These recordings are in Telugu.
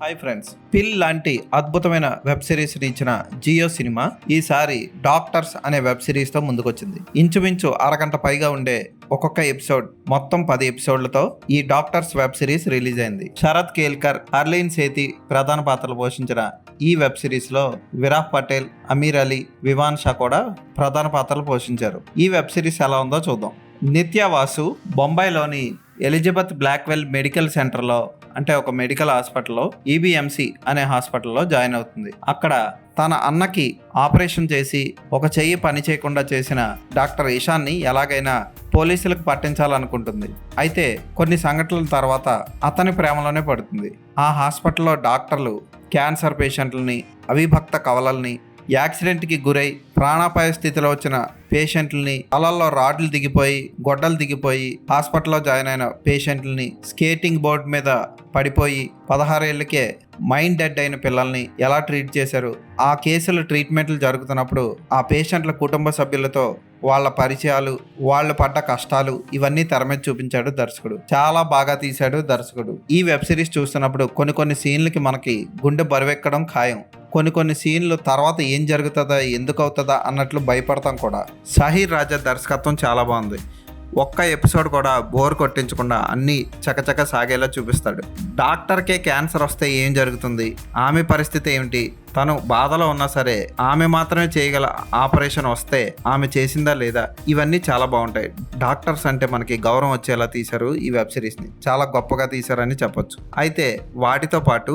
హాయ్ ఫ్రెండ్స్, పిల్ లాంటి అద్భుతమైన వెబ్ సిరీస్ ఇచ్చిన జియో సినిమా ఈసారి డాక్టర్స్ అనే వెబ్ సిరీస్ తో ముందుకొచ్చింది. ఇంచుమించు అరగంట పైగా ఉండే ఒక్కొక్క ఎపిసోడ్, మొత్తం 10 ఎపిసోడ్లతో ఈ డాక్టర్స్ వెబ్ సిరీస్ రిలీజ్ అయింది. శరత్ కేల్కర్, హర్లీన్ సేతి ప్రధాన పాత్రలు పోషించిన ఈ వెబ్ సిరీస్ లో విరాట్ పటేల్, అమీర్ అలీ, వివాన్ షా కూడా ప్రధాన పాత్రలు పోషించారు. ఈ వెబ్ సిరీస్ ఎలా ఉందో చూద్దాం. నిత్య వాసు బొంబాయిలోని ఎలిజబెత్ బ్లాక్వెల్ మెడికల్ సెంటర్లో, అంటే ఒక మెడికల్ హాస్పిటల్లో, ఈబిఎంసి అనే హాస్పిటల్లో జాయిన్ అవుతుంది. అక్కడ తన అన్నకి ఆపరేషన్ చేసి ఒక చెయ్యి పని చేయకుండా చేసిన డాక్టర్ ఇషాన్ని ఎలాగైనా పోలీసులకు పట్టించాలనుకుంటుంది. అయితే కొన్ని సంఘటనల తర్వాత అతని ప్రేమలోనే పడుతుంది. ఆ హాస్పిటల్లో డాక్టర్లు క్యాన్సర్ పేషెంట్లని, అవిభక్త కవలల్ని, యాక్సిడెంట్కి గురై ప్రాణాపాయ స్థితిలో వచ్చిన పేషెంట్లని, తలల్లో రాడ్లు దిగిపోయి, గొడ్డలు దిగిపోయి హాస్పిటల్లో జాయిన్ అయిన పేషెంట్లని, స్కేటింగ్ బోర్డు మీద పడిపోయి 16 ఏళ్ళకే మైండ్ డెడ్ అయిన పిల్లల్ని ఎలా ట్రీట్ చేశారు, ఆ కేసులు ట్రీట్మెంట్లు జరుగుతున్నప్పుడు ఆ పేషెంట్ల కుటుంబ సభ్యులతో వాళ్ళ పరిచయాలు, వాళ్ళు పడ్డ కష్టాలు, ఇవన్నీ తెర మీద చూపించాడు దర్శకుడు. చాలా బాగా తీశాడు దర్శకుడు. ఈ వెబ్ సిరీస్ చూస్తున్నప్పుడు కొన్ని సీన్లకి మనకి గుండె బరువెక్కడం ఖాయం. కొన్ని సీన్లు తర్వాత ఏం జరుగుతుందా, ఎందుకు అవుతుందా అన్నట్లు భయపడతాం కూడా. షహీర్ రాజా దర్శకత్వం చాలా బాగుంది. ఒక్క ఎపిసోడ్ కూడా బోర్ కొట్టించకుండా అన్నీ చకచక సాగేలా చూపిస్తాడు. డాక్టర్కే క్యాన్సర్ వస్తే ఏం జరుగుతుంది, ఆమె పరిస్థితి ఏమిటి, తను బాధలో ఉన్నా సరే ఆమె మాత్రమే చేయగల ఆపరేషన్ వస్తే ఆమె చేసిందా లేదా, ఇవన్నీ చాలా బాగుంటాయి. డాక్టర్స్ అంటే మనకి గౌరవం వచ్చేలా తీశారు ఈ వెబ్ సిరీస్ని. చాలా గొప్పగా తీశారని చెప్పొచ్చు. అయితే వాటితో పాటు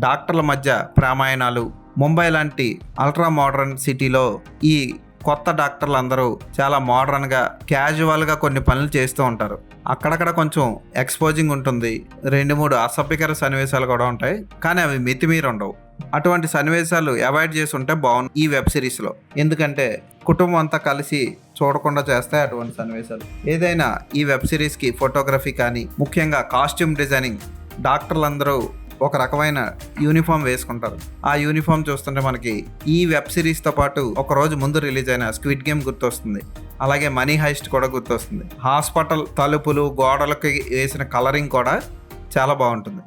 డాక్టర్ల మధ్య ప్రేమాయణాలు, ముంబై లాంటి అల్ట్రా మోడర్న్ సిటీలో ఈ కొత్త డాక్టర్లు అందరూ చాలా మోడర్న్గా, క్యాజువల్గా కొన్ని పనులు చేస్తూ ఉంటారు. అక్కడక్కడ కొంచెం ఎక్స్పోజింగ్ ఉంటుంది, 2-3 అసభ్యకర సన్నివేశాలు కూడా ఉంటాయి, కానీ అవి మితిమీరి ఉండవు. అటువంటి సన్నివేశాలు అవాయిడ్ చేసి ఉంటే బాగుంది ఈ వెబ్ సిరీస్లో. ఎందుకంటే కుటుంబం అంతా కలిసి చూడకుండా చేస్తాయి అటువంటి సన్నివేశాలు. ఏదైనా ఈ వెబ్ సిరీస్కి ఫోటోగ్రఫీ కానీ, ముఖ్యంగా కాస్ట్యూమ్ డిజైనింగ్, డాక్టర్లందరూ ఒక రకమైన యూనిఫామ్ వేసుకుంటారు. ఆ యూనిఫామ్ చూస్తుంటే మనకి ఈ వెబ్ సిరీస్తో పాటు ఒక రోజు ముందు రిలీజ్ అయిన స్క్విడ్ గేమ్ గుర్తొస్తుంది. అలాగే మనీ హైస్ట్ కూడా గుర్తొస్తుంది. హాస్పిటల్ తలుపులు, గోడలకి వేసిన కలరింగ్ కూడా చాలా బాగుంటుంది.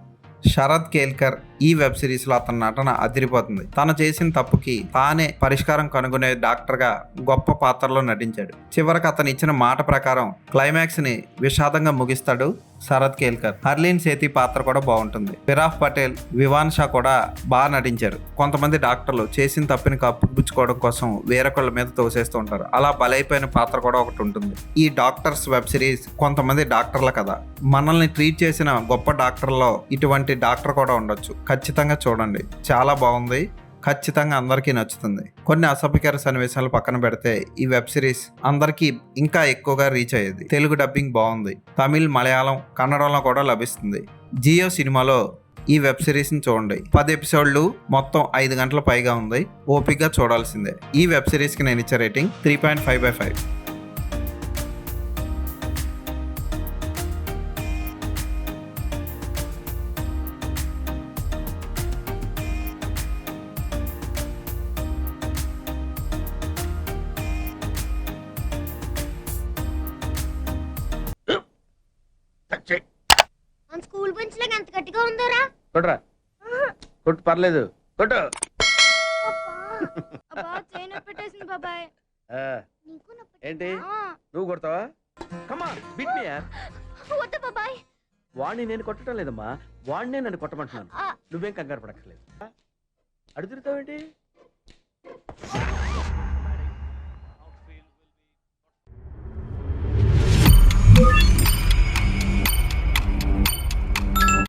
శరత్ కేల్కర్ ఈ వెబ్ సిరీస్లో అతని నటన అదిరిపోతుంది. తను చేసిన తప్పుకి తానే పరిష్కారం కనుగొనే డాక్టర్గా గొప్ప పాత్రలో నటించాడు. చివరికి అతను ఇచ్చిన మాట ప్రకారం క్లైమాక్స్ని విషాదంగా ముగిస్తాడు శరత్ కేల్కర్. హర్లీన్ సేతి పాత్ర కూడా బాగుంటుంది. విరాట్ పటేల్, వివాన్ షా కూడా బాగా నటించారు. కొంతమంది డాక్టర్లు చేసిన తప్పుని కప్పుపుచ్చుకోవడం కోసం వేరొకళ్ళ మీద తోసేస్తూ ఉంటారు. అలా బలైపోయిన పాత్ర కూడా ఒకటి ఉంటుంది. ఈ డాక్టర్స్ వెబ్ సిరీస్ కొంతమంది డాక్టర్ల కథ. మనల్ని ట్రీట్ చేసిన గొప్ప డాక్టర్లో ఇటువంటి డాక్టర్ కూడా ఉండొచ్చు. ఖచ్చితంగా చూడండి, చాలా బాగుంది. ఖచ్చితంగా అందరికీ నచ్చుతుంది. కొన్ని అసభ్యకర సన్నివేశాలు పక్కన పెడితే ఈ వెబ్ సిరీస్ అందరికీ ఇంకా ఎక్కువగా రీచ్ అయ్యేది. తెలుగు డబ్బింగ్ బాగుంది. తమిళ్, మలయాళం, కన్నడంలో కూడా లభిస్తుంది. జియో సినిమాలో ఈ వెబ్ సిరీస్ని చూడండి. 10 ఎపిసోడ్లు, మొత్తం 5 గంటల పైగా ఉంది. ఓపికగా చూడాల్సిందే. ఈ వెబ్ సిరీస్కి నేను ఇచ్చే రేటింగ్ 3.5/5. మన స్కూల్ బెంచ్ లాగా ఎంత గట్టిగా ఉందోరా. కొట్రా, కొట్టు, పర్లేదు, కొట్టు. అబ్బా చైన్ పెట్టేసింది బాబాయ్. ఆ, నీకు నొప్పి ఏంటి ఆ, నువ్వు కొడతావా? కమా బిట్ మీ యార్. వద్దు బాబాయ్. వాడిని నేను కొట్టడం లేదమ్మా, వాడినే నన్ను కొట్టమంటున్నాను. ఆ, నువ్వేం కంగారు పడక్కర్లేదు. అడుగుతావేంటి?